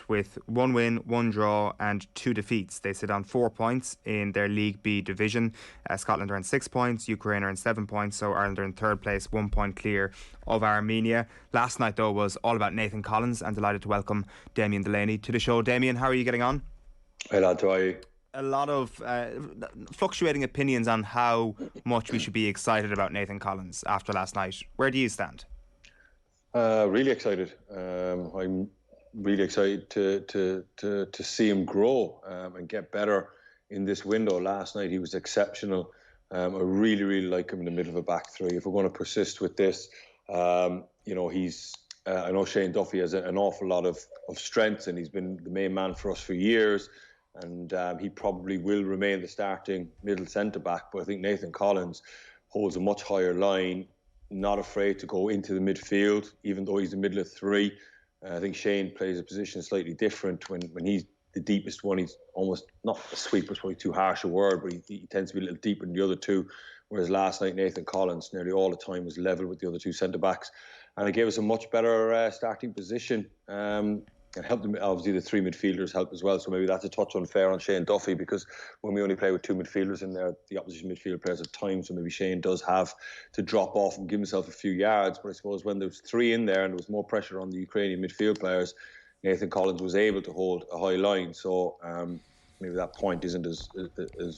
with 1 win, 1 draw and 2 defeats. They sit on 4 points in their League B division. Scotland are on 6 points, Ukraine are on 7 points, so Ireland are in third place, 1 point clear of Armenia. Last night, though, was all about Nathan Collins, and delighted to welcome Damien Delaney to the show. Damien, how are you getting on? Hey lad, how are you? A lot of fluctuating opinions on how much we should be excited about Nathan Collins after last night. Where do you stand? Really excited. I'm really excited to see him grow and get better in this window. Last night he was exceptional. I really like him in the middle of a back three. If we're going to persist with this, he's. I know Shane Duffy has an awful lot of strengths, and he's been the main man for us for years. And he probably will remain the starting middle centre-back. But I think Nathan Collins holds a much higher line, not afraid to go into the midfield, even though he's the middle of three. I think Shane plays a position slightly different. When he's the deepest one, he's almost, not a sweeper, it's probably too harsh a word, but he tends to be a little deeper than the other two. Whereas last night, Nathan Collins nearly all the time was level with the other two centre-backs. And it gave us a much better starting position. It helped them. Obviously, the three midfielders help as well. So maybe that's a touch unfair on Shane Duffy, because when we only play with two midfielders in there, the opposition midfielder players have time. So maybe Shane does have to drop off and give himself a few yards. But I suppose when there was three in there and there was more pressure on the Ukrainian midfield players, Nathan Collins was able to hold a high line. So maybe that point isn't as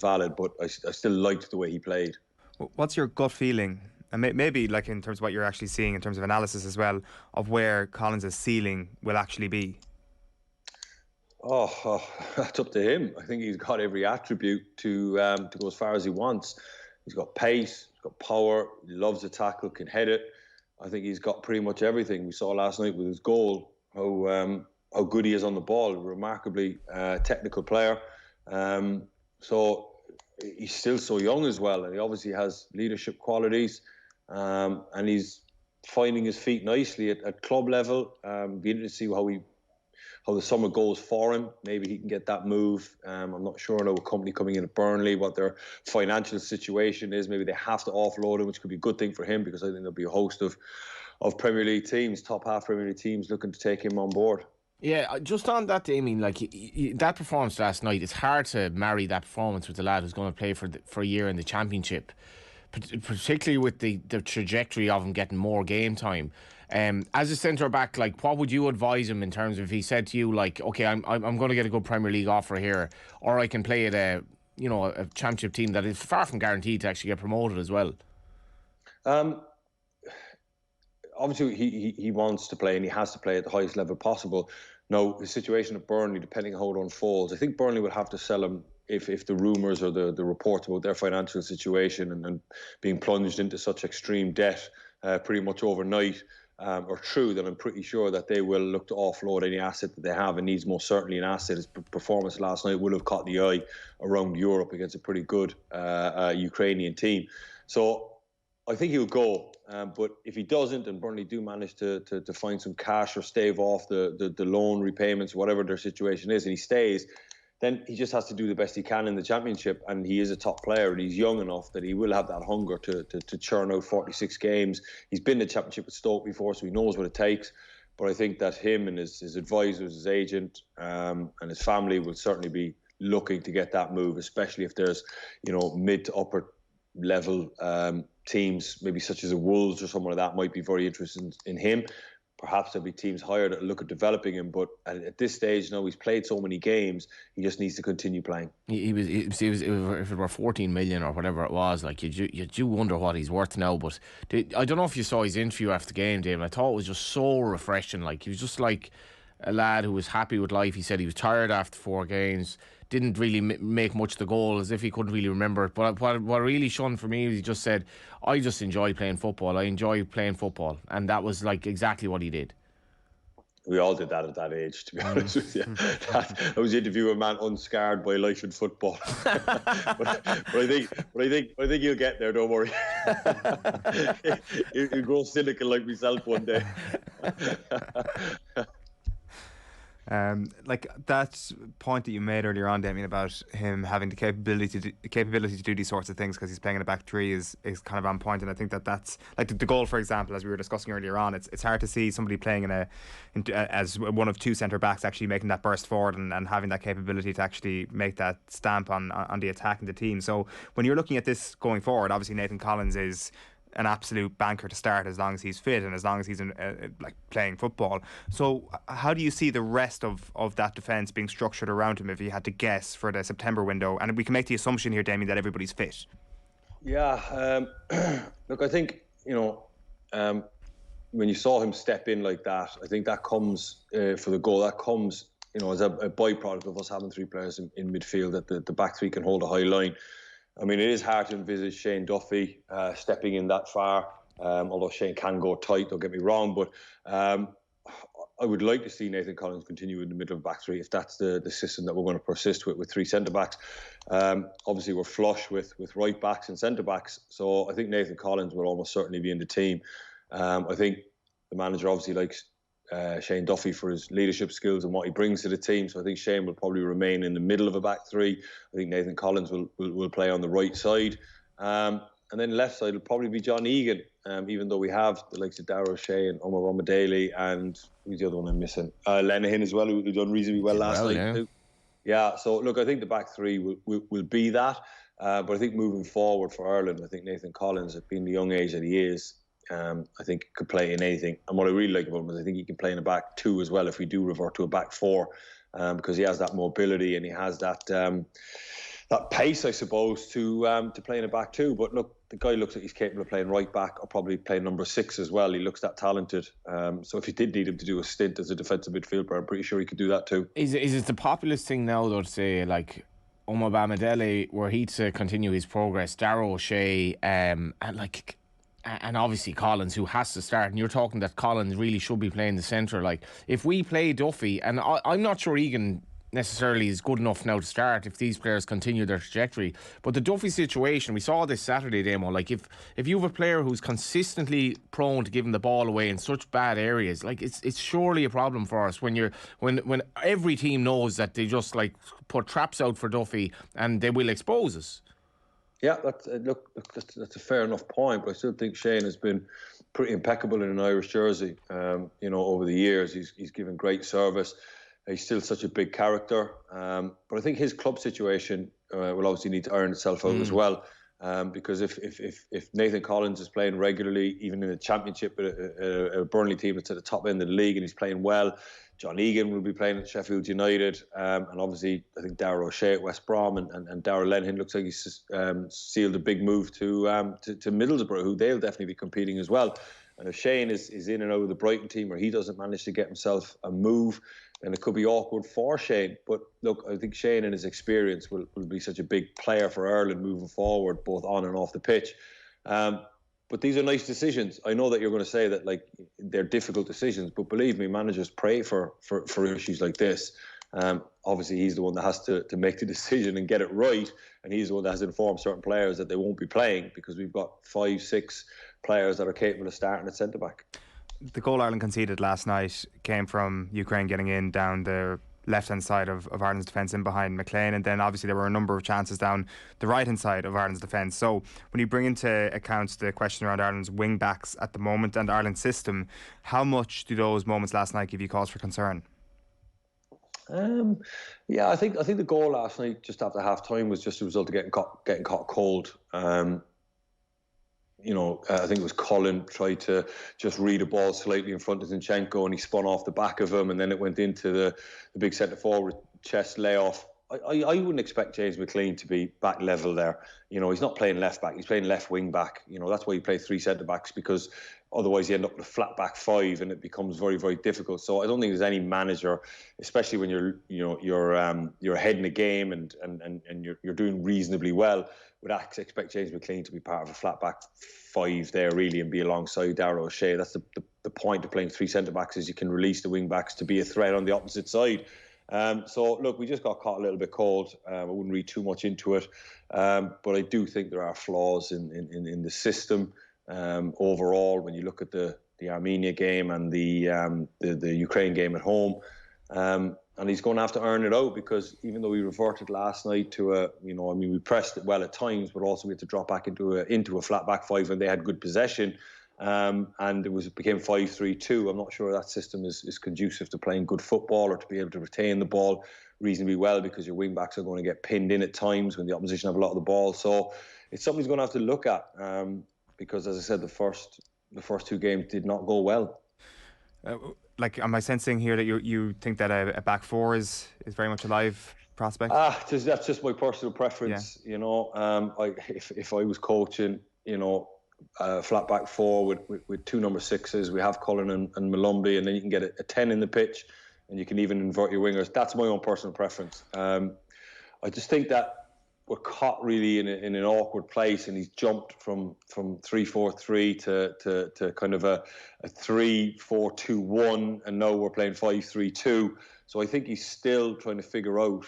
valid. But I still liked the way he played. What's your gut feeling? And maybe like in terms of what you're actually seeing in terms of analysis as well, of where Collins' ceiling will actually be? Oh, that's up to him. I think he's got every attribute to go as far as he wants. He's got pace, he's got power, he loves the tackle, can head it. I think he's got pretty much everything. We saw last night with his goal how good he is on the ball. A remarkably technical player. So he's still so young as well, and he obviously has leadership qualities. And he's finding his feet nicely at club level. Be interested to see how the summer goes for him. Maybe he can get that move. I'm not sure. I know a company coming in at Burnley, what their financial situation is. Maybe they have to offload him, which could be a good thing for him, because I think there'll be a host of Premier League teams, top half Premier League teams, looking to take him on board. Yeah, just on that, Damien, like that performance last night, it's hard to marry that performance with the lad who's going to play for a year in the Championship, particularly with the trajectory of him getting more game time. As a centre back, like, what would you advise him in terms of, if he said to you, like, okay, I'm going to get a good Premier League offer here, or I can play at a Championship team that is far from guaranteed to actually get promoted as well? Obviously, he wants to play, and he has to play at the highest level possible. Now, the situation at Burnley, depending on how it unfolds, I think Burnley will have to sell him if the rumours or the reports about their financial situation and being plunged into such extreme debt pretty much overnight are true. Then I'm pretty sure that they will look to offload any asset that they have, and needs most certainly an asset. His performance last night would have caught the eye around Europe against a pretty good Ukrainian team. So I think he'll go. But if he doesn't, and Burnley do manage to find some cash or stave off the loan repayments, whatever their situation is, and he stays, then he just has to do the best he can in the Championship. And he is a top player, and he's young enough that he will have that hunger to churn out 46 games. He's been in the Championship with Stoke before, so he knows what it takes. But I think that him and his advisors, his agent, and his family will certainly be looking to get that move, especially if there's, mid to upper level teams, maybe such as the Wolves or someone like that, might be very interested in him. Perhaps there'll be teams higher that look at developing him, but at this stage, he's played so many games, he just needs to continue playing. He was if it were 14 million or whatever it was, like you do wonder what he's worth now. But I don't know if you saw his interview after the game, Dave. I thought it was just so refreshing. Like, he was just like a lad who was happy with life. He said he was tired after 4 games. Didn't really make much of the goal, as if he couldn't really remember it. But what really shone for me was he just said, I just enjoy playing football. I enjoy playing football. And that was like exactly what he did. We all did that at that age, to be honest with you. I was interviewing a man unscarred by life in football. but I think he'll get there, don't worry. He'll grow cynical like myself one day. Like that point that you made earlier on, Damien, about him having the capability to do these sorts of things because he's playing in a back three is kind of on point. And I think that's like the goal, for example, as we were discussing earlier on. It's hard to see somebody playing as one of two centre backs actually making that burst forward and having that capability to actually make that stamp on the attack in the team. So when you're looking at this going forward, obviously Nathan Collins is an absolute banker to start as long as he's fit and as long as he's like playing football. So how do you see the rest of that defence being structured around him if you had to guess for the September window? And we can make the assumption here, Damien, that everybody's fit. Yeah, look, I think, when you saw him step in like that, I think that comes for the goal, that comes, as a byproduct of us having three players in midfield, that the back three can hold a high line. I mean, it is hard to envisage Shane Duffy stepping in that far, although Shane can go tight, don't get me wrong. But I would like to see Nathan Collins continue in the middle of the back three if that's the system that we're going to persist with three centre-backs. Obviously, we're flush with right-backs and centre-backs, so I think Nathan Collins will almost certainly be in the team. I think the manager obviously likes Shane Duffy for his leadership skills and what he brings to the team. So I think Shane will probably remain in the middle of a back three. I think Nathan Collins will play on the right side. And then left side will probably be John Egan, even though we have the likes of Darragh O'Shea and Omar Ramadeli and who's the other one I'm missing? Lenihan as well, who done reasonably well last night. Yeah, so look, I think the back three will be that. But I think moving forward for Ireland, I think Nathan Collins, at being the young age that he is, I think could play in anything. And what I really like about him is I think he can play in a back two as well if we do revert to a back four, because he has that mobility and he has that pace, I suppose, to play in a back two. But look, the guy looks like he's capable of playing right back or probably playing number 6 as well. He looks that talented. So if you did need him to do a stint as a defensive midfielder, I'm pretty sure he could do that too. Is it the populist thing now, though, to say like Omar Ramadeli, were he to continue his progress, Darragh O'Shea, and obviously Collins, who has to start, and you're talking that Collins really should be playing the centre. Like, if we play Duffy, and I'm not sure Egan necessarily is good enough now to start if these players continue their trajectory, but the Duffy situation, we saw this Saturday demo, like if you have a player who's consistently prone to giving the ball away in such bad areas, like it's surely a problem for us when every team knows that they just like put traps out for Duffy and they will expose us. Yeah, that's a fair enough point, but I still think Shane has been pretty impeccable in an Irish jersey. Over the years, he's given great service. He's still such a big character, but I think his club situation will obviously need to iron itself out as well. Because if Nathan Collins is playing regularly, even in the Championship, a Burnley team that's at the top end of the league, and he's playing well, John Egan will be playing at Sheffield United, and obviously I think Darragh O'Shea at West Brom and Darragh Lenihan looks like he's sealed a big move to Middlesbrough, who they'll definitely be competing as well. And if Shane is in and out of the Brighton team, or he doesn't manage to get himself a move, then it could be awkward for Shane. But look, I think Shane and his experience will be such a big player for Ireland moving forward, both on and off the pitch. But these are nice decisions. I know that you're going to say that like they're difficult decisions, but believe me, managers pray for issues like this. Obviously, he's the one that has to make the decision and get it right, and he's the one that has informed certain players that they won't be playing because we've got 5-6 players that are capable of starting at centre back. The goal Ireland conceded last night came from Ukraine getting in down the left-hand side of Ireland's defence in behind McLean, and then obviously there were a number of chances down the right-hand side of Ireland's defence. So when you bring into account the question around Ireland's wing-backs at the moment and Ireland's system, how much do those moments last night give you cause for concern? Yeah, I think the goal last night just after half-time was just a result of getting caught cold. I think it was Colin tried to just read a ball slightly in front of Zinchenko and he spun off the back of him, and then it went into the big centre forward chest layoff. I wouldn't expect James McLean to be back level there. He's not playing left back, he's playing left wing back. That's why you play 3 centre backs, because otherwise you end up with a flat back 5 and it becomes very, very difficult. So I don't think there's any manager, especially when you're ahead in the game and you're doing reasonably well, would expect James McLean to be part of a flat back 5 there really and be alongside Darragh O'Shea. That's the point of playing 3 centre backs, is you can release the wing backs to be a threat on the opposite side. So look, we just got caught a little bit cold. I wouldn't read too much into it, but I do think there are flaws in the system overall. When you look at the Armenia game and the Ukraine game at home, And he's going to have to earn it out, because even though we reverted last night to we pressed it well at times, but also we had to drop back into a flat back five when they had good possession. And it became 5-3-2. I'm not sure that system is conducive to playing good football or to be able to retain the ball reasonably well, because your wing backs are going to get pinned in at times when the opposition have a lot of the ball. So it's something he's going to have to look at, because, as I said, the first 2 games did not go well. Am I sensing here that you think that a back four is very much a live prospect? That's just my personal preference. Yeah. If I was coaching, flat back four with 2 number 6s, we have Cullen and Malumbi, and then you can get a 10 in the pitch, and you can even invert your wingers. That's my own personal preference. I just think that we're caught really in an awkward place, and he's jumped from 3-4-3 to kind of a 3-4-2-1, and now we're playing 5-3-2. So I think he's still trying to figure out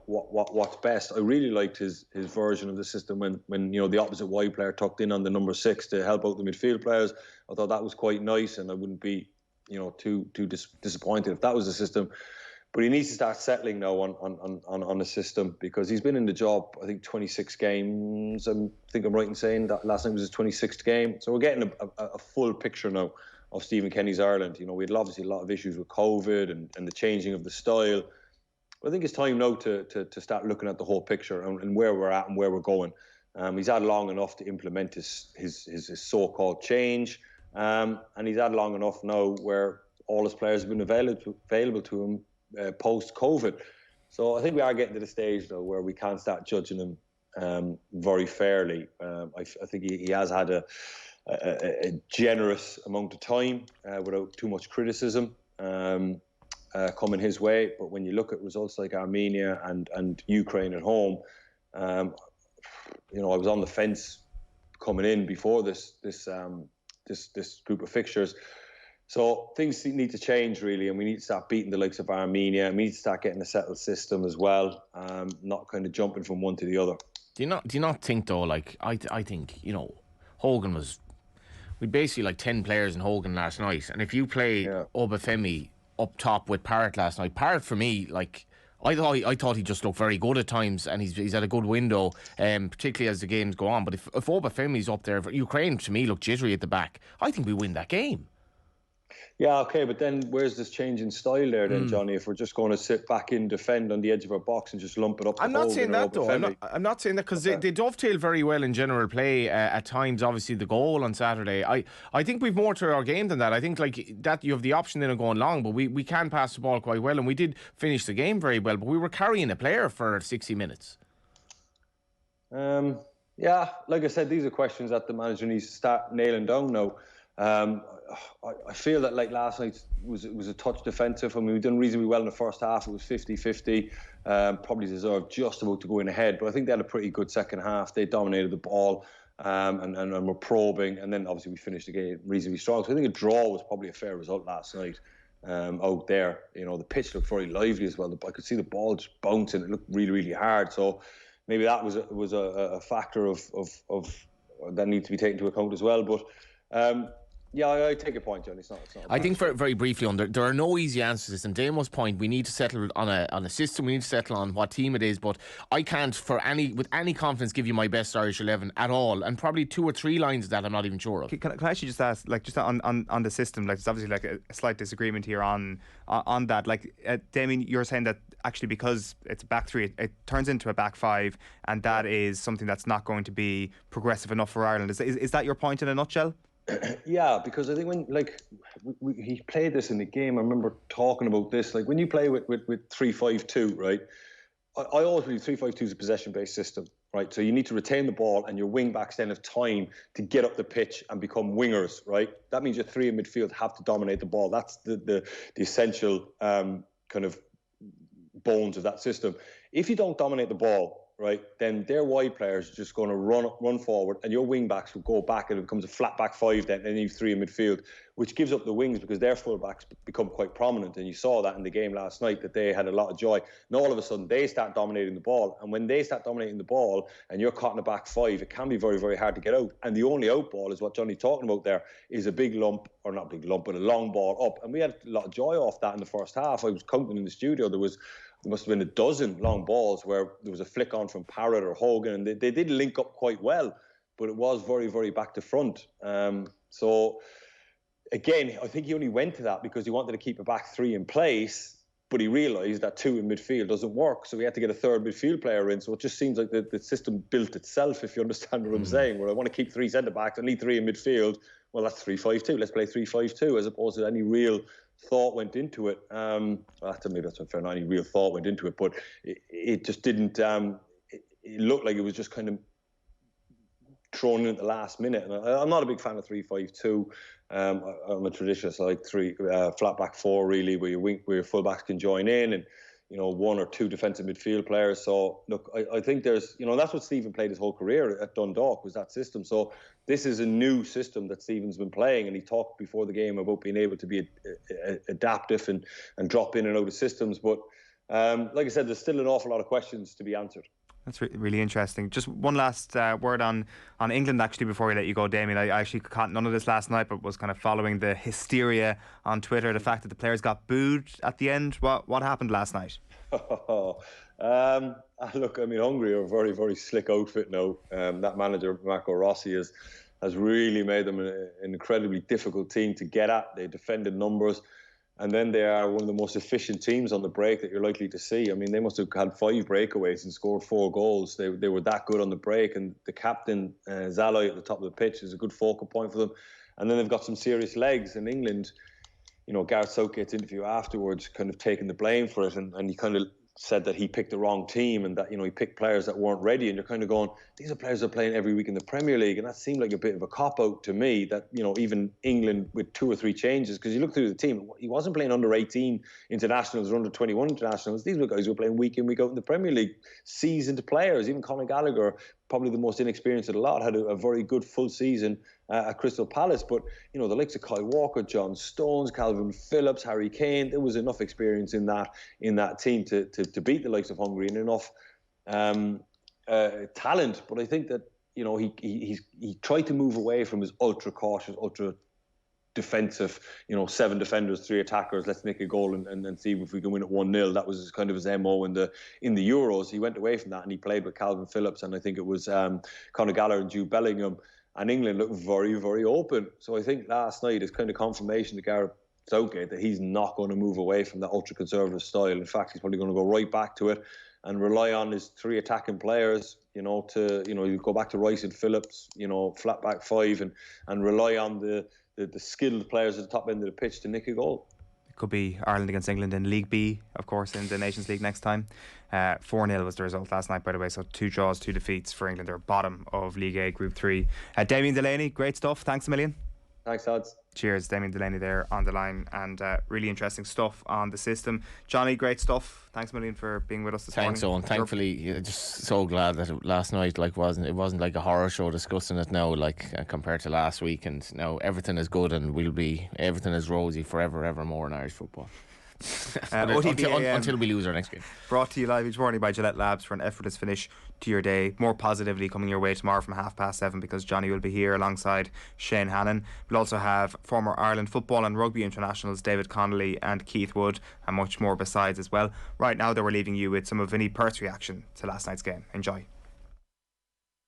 what's best. I really liked his version of the system when the opposite wide player tucked in on the number 6 to help out the midfield players. I thought that was quite nice, and I wouldn't be too disappointed if that was the system. But he needs to start settling now on the system, because he's been in the job, I think, 26 games. I think I'm right in saying that last night was his 26th game. So we're getting a full picture now of Stephen Kenny's Ireland. We had obviously a lot of issues with COVID and the changing of the style. But I think it's time now to start looking at the whole picture and where we're at and where we're going. He's had long enough to implement his so-called change. And he's had long enough now where all his players have been available to him post-COVID. So I think we are getting to the stage though where we can start judging him very fairly. I think he has had a generous amount of time without too much criticism coming his way. But when you look at results like Armenia and Ukraine at home, I was on the fence coming in before this group of fixtures. So things need to change really, and we need to start beating the likes of Armenia, and we need to start getting a settled system as well, not kind of jumping from one to the other. Do you not think though, I think, Hogan we basically 10 players in Hogan last night, and if you play Obafemi up top with Parrott last night, Parrott for me, I thought he just looked very good at times, and he's had a good window, particularly as the games go on. But if Obafemi's up there, Ukraine to me looked jittery at the back. I think we win that game. Yeah, okay, but then where's this change in style there then, Johnny, if we're just going to sit back in, defend on the edge of our box and just lump it up? I'm not saying that though. I'm not saying that, because they dovetail very well in general play at times. Obviously the goal on Saturday, I think we've more to our game than that. I think that you have the option then of going long, but we can pass the ball quite well, and we did finish the game very well, but we were carrying a player for 60 minutes. Yeah, like I said, these are questions that the manager needs to start nailing down now. I feel that last night was a touch defensive. I mean, we've done reasonably well in the first half. It was 50-50. Probably deserved just about to go in ahead. But I think they had a pretty good second half. They dominated the ball and were probing. And then obviously we finished the game reasonably strong. So I think a draw was probably a fair result last night out there. The pitch looked very lively as well. I could see the ball just bouncing. It looked really, really hard. So maybe that was a factor of that needs to be taken into account as well. But yeah, I take your point, John. It's not I think very briefly there are no easy answers to this. And Damo's point, we need to settle on a system. We need to settle on what team it is. But I can't, with any confidence, give you my best Irish 11 at all. And probably 2 or 3 lines that I'm not even sure of. Can I actually just ask, just on the system, there's obviously a slight disagreement here on that. Damien, you're saying that actually because it's a back 3, it turns into a back 5, and that is something that's not going to be progressive enough for Ireland. Is that your point in a nutshell? Yeah, because I think when he played this in the game, I remember talking about this. When you play with 3-5-2, right? I always believe 3-5-2 is a possession-based system, right? So you need to retain the ball, and your wing backs then have time to get up the pitch and become wingers, right? That means your 3 in midfield have to dominate the ball. That's the essential kind of bones of that system. If you don't dominate the ball, right, then their wide players are just going to run forward, and your wing backs will go back, and it becomes a flat back five then, and you have three in midfield, which gives up the wings because their full backs become quite prominent. And you saw that in the game last night, that they had a lot of joy. And all of a sudden, they start dominating the ball. And when they start dominating the ball and you're caught in a back five, it can be very, very hard to get out. And the only out ball is what Johnny's talking about there, is a big lump, or not big lump, but a long ball up. And we had a lot of joy off that in the first half. I was counting in the studio. There must have been a dozen long balls where there was a flick on from Parrott or Hogan, and they did link up quite well, but it was very, very back to front. So again, I think he only went to that because he wanted to keep a back three in place, but he realised that two in midfield doesn't work, so he had to get a third midfield player in. So it just seems like the system built itself, if you understand what I'm saying, where I want to keep three centre-backs, I need three in midfield. Well, that's 3-5-2. Let's play 3-5-2, as opposed to any real thought went into it. Maybe that's unfair. Not any real thought went into it, but it just didn't. It looked like it was just kind of thrown in at the last minute. And I'm not a big fan of 3-5-2. I'm a traditionalist. I like three flat back four, really, where your full backs can join in, and one or two defensive midfield players. So look, I think there's, that's what Stephen played his whole career at Dundalk, was that system. So this is a new system that Stephen's been playing, and he talked before the game about being able to be adaptive and drop in and out of systems. But like I said, there's still an awful lot of questions to be answered. That's really interesting. Just one last word on England, actually, before we let you go, Damien. I actually caught none of this last night, but was kind of following the hysteria on Twitter, the fact that the players got booed at the end. What happened last night? Look, Hungary are a very, very slick outfit now. That manager, Marco Rossi, has really made them an incredibly difficult team to get at. They defended numbers. And then they are one of the most efficient teams on the break that you're likely to see. I mean, they must have had 5 breakaways and scored 4 goals. They were that good on the break. And the captain, Zalai, at the top of the pitch, is a good focal point for them. And then they've got some serious legs. In England, Gareth Southgate's interview afterwards kind of taking the blame for it. And he kind of said that he picked the wrong team, and that, he picked players that weren't ready. And you're kind of going, these are players that are playing every week in the Premier League. And that seemed like a bit of a cop-out to me, that, even England with 2 or 3 changes, because you look through the team, he wasn't playing under 18 internationals or under 21 internationals. These were guys who were playing week in, week out in the Premier League. Seasoned players. Even Conor Gallagher, probably the most inexperienced of the lot, had a very good full season at Crystal Palace. But, the likes of Kyle Walker, John Stones, Calvin Phillips, Harry Kane, there was enough experience in that team to beat the likes of Hungary, and enough talent. But I think that, he tried to move away from his ultra cautious, ultra defensive, 7 defenders, 3 attackers, let's make a goal and see if we can win it 1-0. That was kind of his MO in the Euros. He went away from that, and he played with Calvin Phillips, and I think it was Conor Gallagher and Jude Bellingham, and England looked very, very open. So I think last night is kind of confirmation to Gareth Southgate that he's not going to move away from that ultra-conservative style. In fact, he's probably going to go right back to it and rely on his 3 attacking players, you go back to Rice and Phillips, flat back 5, and rely on the skilled players at the top end of the pitch to nick a goal. It could be Ireland against England in League B, of course, in the Nations League next time. 4-0 was the result last night, by the way, so 2 draws, 2 defeats for England. They're bottom of League A, Group 3. Damien Delaney, great stuff. Thanks a million. Thanks, lads. Cheers, Damien Delaney there on the line, and really interesting stuff on the system. Johnny, great stuff. Thanks a million for being with us this morning. Thanks, Eoin. Thankfully, just so glad that last night it wasn't like a horror show discussing it now, compared to last week. And now everything is good, and everything is rosy forever, evermore in Irish football. Until we lose our next game. Brought to you live each morning by Gillette Labs for an effortless finish to your day. More positively coming your way tomorrow from 7:30, because Johnny will be here alongside Sheahan. We'll also have former Ireland football and rugby internationals David Connolly and Keith Wood, and much more besides as well. Right now, though, we're leaving you with some of Vinnie Perth's reaction to last night's game. Enjoy.